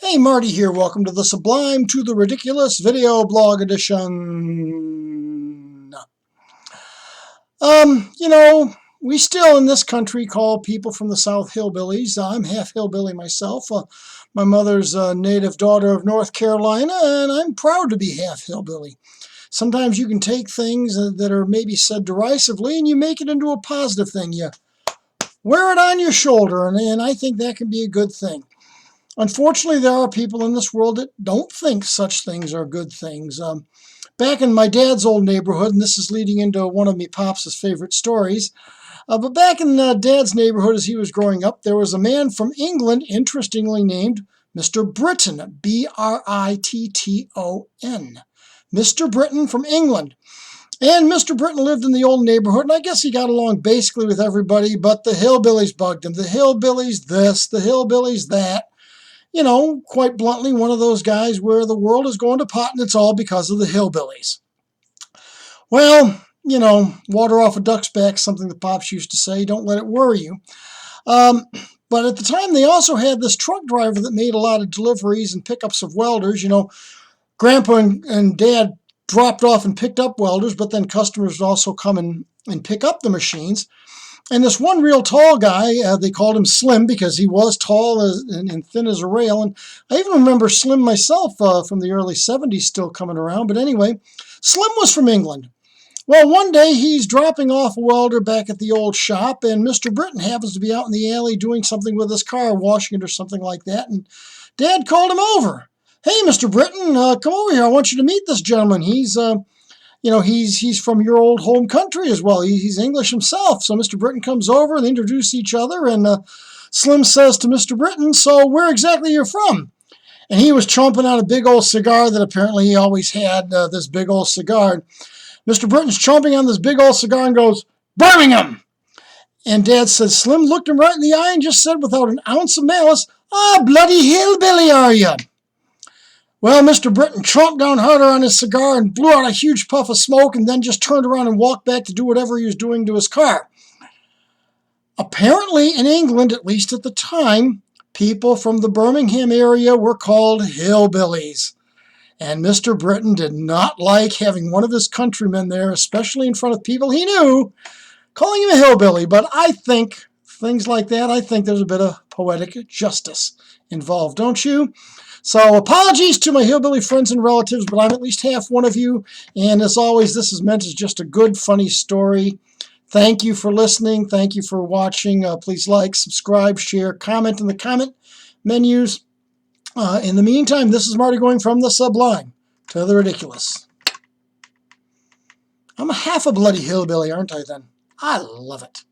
Hey, Marty here. Welcome to the Sublime to the Ridiculous video blog edition. We still in this country call people from the South hillbillies. I'm half hillbilly myself. My mother's a native daughter of North Carolina, and I'm proud to be half hillbilly. Sometimes you can take things that are maybe said derisively and you make it into a positive thing. You wear it on your shoulder, and I think that can be a good thing. Unfortunately, there are people in this world that don't think such things are good things. Back in my dad's old neighborhood, and this is leading into one of me pops' favorite stories, but back in Dad's neighborhood as he was growing up, there was a man from England, interestingly named Mr. Britton, B-R-I-T-T-O-N. Mr. Britton from England. And Mr. Britton lived in the old neighborhood, and I guess he got along basically with everybody, but the hillbillies bugged him. The hillbillies this, the hillbillies that. You know, quite bluntly, one of those guys where the world is going to pot and it's all because of the hillbillies. Well, water off a duck's back, something the pops used to say, don't let it worry you. But at the time, they also had this truck driver that made a lot of deliveries and pickups of welders. Grandpa and Dad dropped off and picked up welders, but then customers would also come and pick up the machines. And this one real tall guy, they called him Slim because he was tall and thin as a rail. And I even remember Slim myself from the early 70s still coming around. But anyway, Slim was from England. Well, one day he's dropping off a welder back at the old shop, and Mr. Britton happens to be out in the alley doing something with his car, washing it or something like that. And Dad called him over. Hey, Mr. Britton, come over here. I want you to meet this gentleman. He's from your old home country as well. He's English himself. So Mr. Britton comes over and they introduce each other. And Slim says to Mr. Britton, so where exactly are you from? And he was chomping on a big old cigar that apparently he always had, this big old cigar. Mr. Britton's chomping on this big old cigar and goes, Birmingham! And Dad said, Slim looked him right in the eye and just said without an ounce of malice, bloody hillbilly are you? Well, Mr. Britton chomped down harder on his cigar and blew out a huge puff of smoke and then just turned around and walked back to do whatever he was doing to his car. Apparently, in England, at least at the time, people from the Birmingham area were called hillbillies. And Mr. Britton did not like having one of his countrymen there, especially in front of people he knew, calling him a hillbilly. But I think things like that, I think there's a bit of poetic justice involved, don't you? So apologies to my hillbilly friends and relatives, but I'm at least half one of you. And as always, this is meant as just a good, funny story. Thank you for listening. Thank you for watching. Please like, subscribe, share, comment in the comment menus. In the meantime, this is Marty going from the sublime to the ridiculous. I'm a half a bloody hillbilly, aren't I then? I love it.